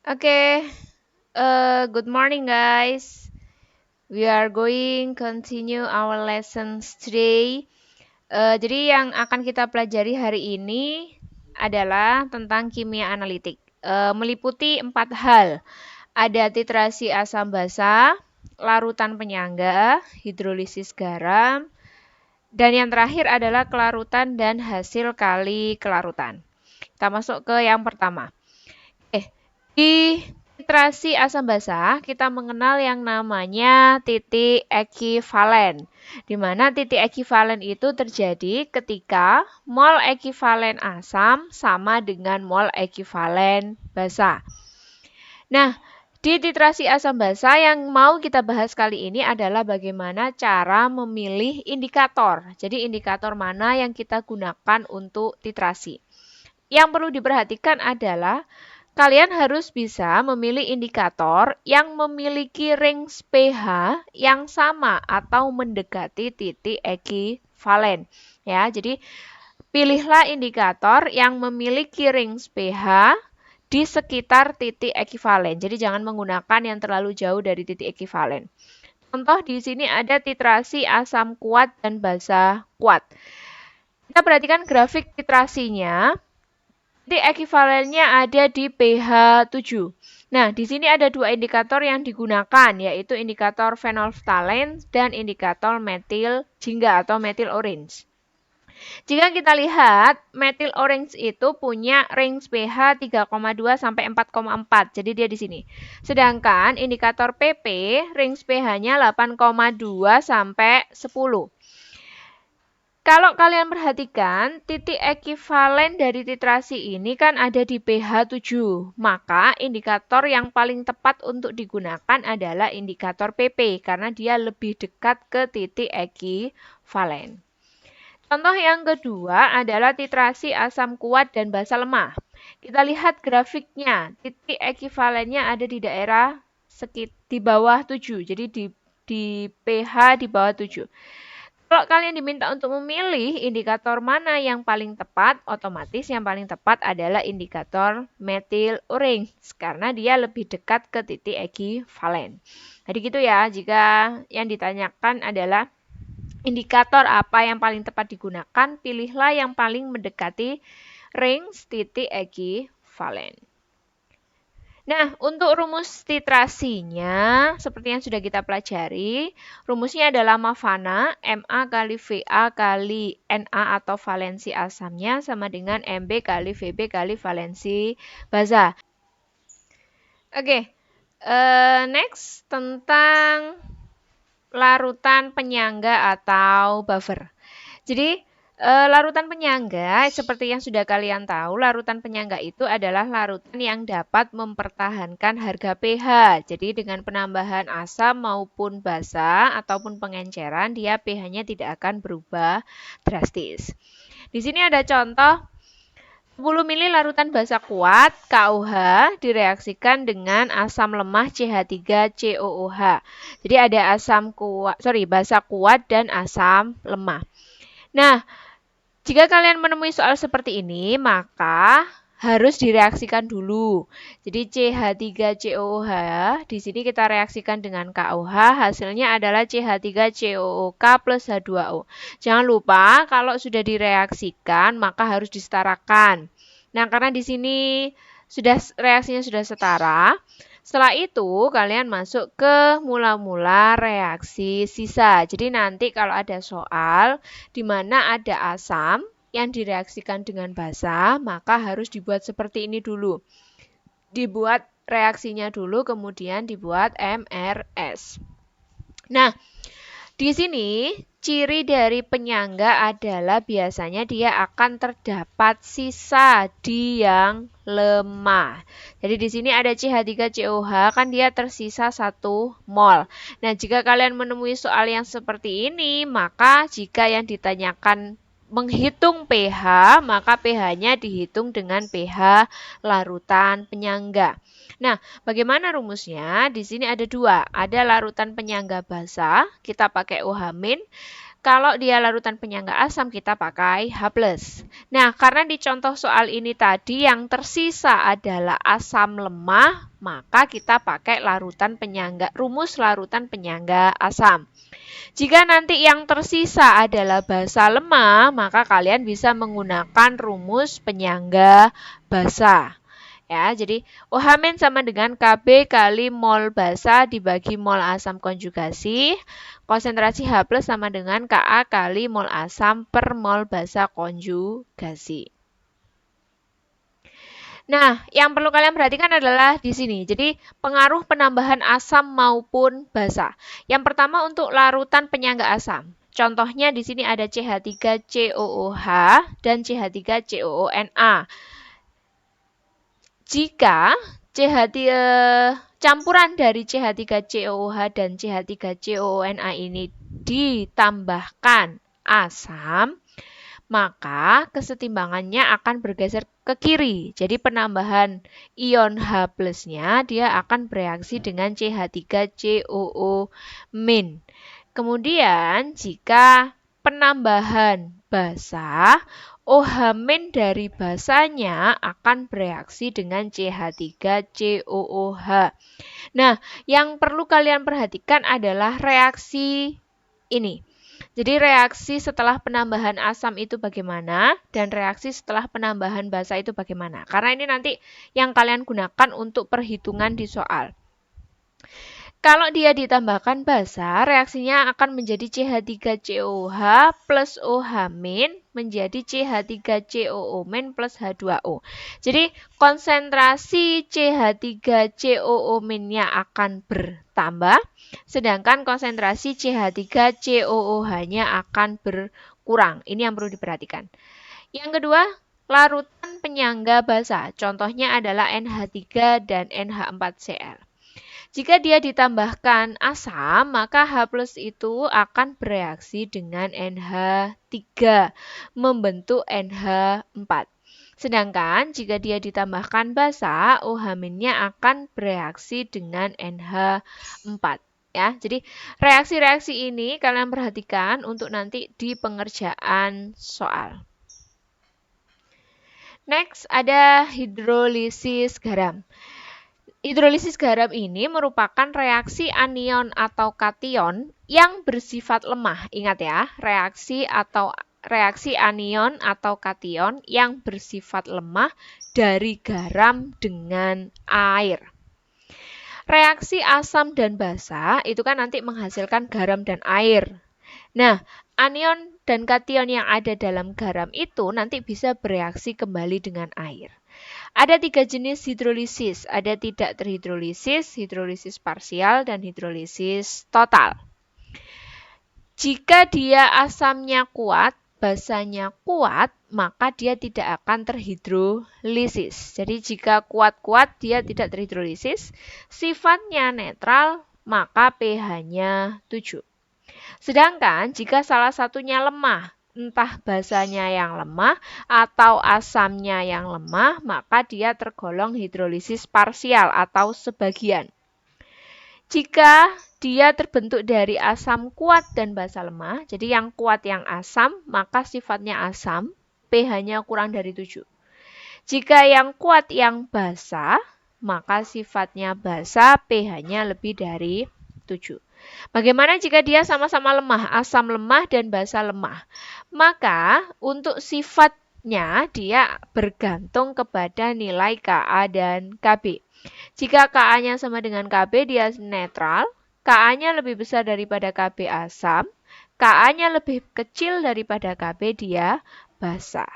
Okay, good morning, guys. We are going continue our lessons today. Jadi yang akan kita pelajari hari ini adalah tentang kimia analitik. Meliputi 4 hal. Ada titrasi asam basa, larutan penyangga, hidrolisis garam, dan yang terakhir adalah kelarutan dan hasil kali kelarutan. Kita masuk ke yang pertama. Di titrasi asam basa, kita mengenal yang namanya titik ekivalen. Di mana titik ekivalen itu terjadi ketika mol ekivalen asam sama dengan mol ekivalen basa. Nah, di titrasi asam basa yang mau kita bahas kali ini adalah bagaimana cara memilih indikator. Jadi indikator mana yang kita gunakan untuk titrasi. Yang perlu diperhatikan adalah kalian harus bisa memilih indikator yang memiliki range pH yang sama atau mendekati titik ekivalen. Ya, jadi pilihlah indikator yang memiliki range pH di sekitar titik ekivalen. Jadi jangan menggunakan yang terlalu jauh dari titik ekivalen. Contoh di sini ada titrasi asam kuat dan basa kuat. Kita perhatikan grafik titrasinya. Jadi ekivalennya ada di pH 7. Nah, di sini ada 2 indikator yang digunakan, yaitu indikator phenolphthalein dan indikator metil jingga atau metil orange. Jika kita lihat, metil orange itu punya range pH 3,2 sampai 4,4. Jadi dia di sini. Sedangkan indikator PP range pH-nya 8,2 sampai 10. Kalau kalian perhatikan, titik ekivalen dari titrasi ini kan ada di pH 7. Maka indikator yang paling tepat untuk digunakan adalah indikator PP karena dia lebih dekat ke titik ekivalen. Contoh yang kedua adalah titrasi asam kuat dan basa lemah. Kita lihat grafiknya, titik ekivalennya ada di daerah di bawah 7. Jadi di pH di bawah 7. Kalau kalian diminta untuk memilih indikator mana yang paling tepat, otomatis yang paling tepat adalah indikator metil orange karena dia lebih dekat ke titik ekivalen. Jadi gitu ya, jika yang ditanyakan adalah indikator apa yang paling tepat digunakan, pilihlah yang paling mendekati range titik ekivalen. Nah, untuk rumus titrasinya, seperti yang sudah kita pelajari, rumusnya adalah Mafana, Ma kali Va kali Na atau valensi asamnya sama dengan Mb kali Vb kali valensi baza. Oke, next tentang larutan penyangga atau buffer. Jadi, larutan penyangga, seperti yang sudah kalian tahu, larutan penyangga itu adalah larutan yang dapat mempertahankan harga pH. Jadi dengan penambahan asam maupun basa ataupun pengenceran, dia pH-nya tidak akan berubah drastis. Di sini ada contoh 10 ml larutan basa kuat KOH direaksikan dengan asam lemah CH3COOH. Jadi ada basa kuat dan asam lemah. Nah, jika kalian menemui soal seperti ini, maka harus direaksikan dulu. Jadi CH3COOH, di sini kita reaksikan dengan KOH, hasilnya adalah CH3COOK plus H2O. Jangan lupa kalau sudah direaksikan, maka harus disetarakan. Nah, karena di sini reaksinya sudah setara, setelah itu, kalian masuk ke mula-mula reaksi sisa. Jadi nanti kalau ada soal di mana ada asam yang direaksikan dengan basa, maka harus dibuat seperti ini dulu. Dibuat reaksinya dulu, kemudian dibuat MRS. Nah, di sini ciri dari penyangga adalah biasanya dia akan terdapat sisa di yang lemah. Jadi di sini ada CH3COH kan dia tersisa 1 mol. Nah, jika kalian menemui soal yang seperti ini, maka jika yang ditanyakan menghitung pH, maka pH-nya dihitung dengan pH larutan penyangga. Nah, bagaimana rumusnya? Di sini ada 2. Ada larutan penyangga basa, kita pakai OH-. Kalau dia larutan penyangga asam, kita pakai H+. Nah, karena di contoh soal ini tadi yang tersisa adalah asam lemah, maka kita pakai rumus larutan penyangga asam. Jika nanti yang tersisa adalah basa lemah, maka kalian bisa menggunakan rumus penyangga basa. Ya, jadi OH- sama dengan Kb kali mol basa dibagi mol asam konjugasi. Konsentrasi H+ sama dengan Ka kali mol asam per mol basa konjugasi. Nah, yang perlu kalian perhatikan adalah di sini. Jadi, pengaruh penambahan asam maupun basa. Yang pertama untuk larutan penyangga asam. Contohnya di sini ada CH3COOH dan CH3COONA. Jika campuran dari CH3COOH dan CH3COONA ini ditambahkan asam, maka kesetimbangannya akan bergeser ke kiri. Jadi penambahan ion H+-nya dia akan bereaksi dengan CH3COO-. Kemudian jika penambahan basa, OH- dari basanya akan bereaksi dengan CH3COOH. Nah, yang perlu kalian perhatikan adalah reaksi ini. Jadi reaksi setelah penambahan asam itu bagaimana dan reaksi setelah penambahan basa itu bagaimana. Karena ini nanti yang kalian gunakan untuk perhitungan di soal. Kalau dia ditambahkan basa, reaksinya akan menjadi CH3COOH plus OH- menjadi CH3COO- plus H2O. Jadi konsentrasi CH3COO-nya akan bertambah, sedangkan konsentrasi CH3COOH-nya akan berkurang. Ini yang perlu diperhatikan. Yang kedua, larutan penyangga basa. Contohnya adalah NH3 dan NH4Cl. Jika dia ditambahkan asam, maka H+ itu akan bereaksi dengan NH3, membentuk NH4. Sedangkan jika dia ditambahkan basa, OH-nya akan bereaksi dengan NH4. Ya, jadi reaksi-reaksi ini kalian perhatikan untuk nanti di pengerjaan soal. Next, ada hidrolisis garam. Hidrolisis garam ini merupakan reaksi anion atau kation yang bersifat lemah. Ingat ya, reaksi anion atau kation yang bersifat lemah dari garam dengan air. Reaksi asam dan basa itu kan nanti menghasilkan garam dan air. Nah, anion dan kation yang ada dalam garam itu nanti bisa bereaksi kembali dengan air. Ada 3 jenis hidrolisis, ada tidak terhidrolisis, hidrolisis parsial, dan hidrolisis total. Jika dia asamnya kuat, basanya kuat, maka dia tidak akan terhidrolisis. Jadi jika kuat-kuat dia tidak terhidrolisis, sifatnya netral, maka pH-nya 7. Sedangkan jika salah satunya lemah, entah basanya yang lemah atau asamnya yang lemah, maka dia tergolong hidrolisis parsial atau sebagian. Jika dia terbentuk dari asam kuat dan basa lemah, jadi yang kuat yang asam, maka sifatnya asam, pH-nya kurang dari 7. Jika yang kuat yang basa, maka sifatnya basa, pH-nya lebih dari 7. Bagaimana jika dia sama-sama lemah, asam lemah dan basa lemah? Maka untuk sifatnya dia bergantung kepada nilai Ka dan Kb. Jika Ka-nya sama dengan Kb, dia netral. Ka-nya lebih besar daripada Kb asam. Ka-nya lebih kecil daripada Kb, dia basa.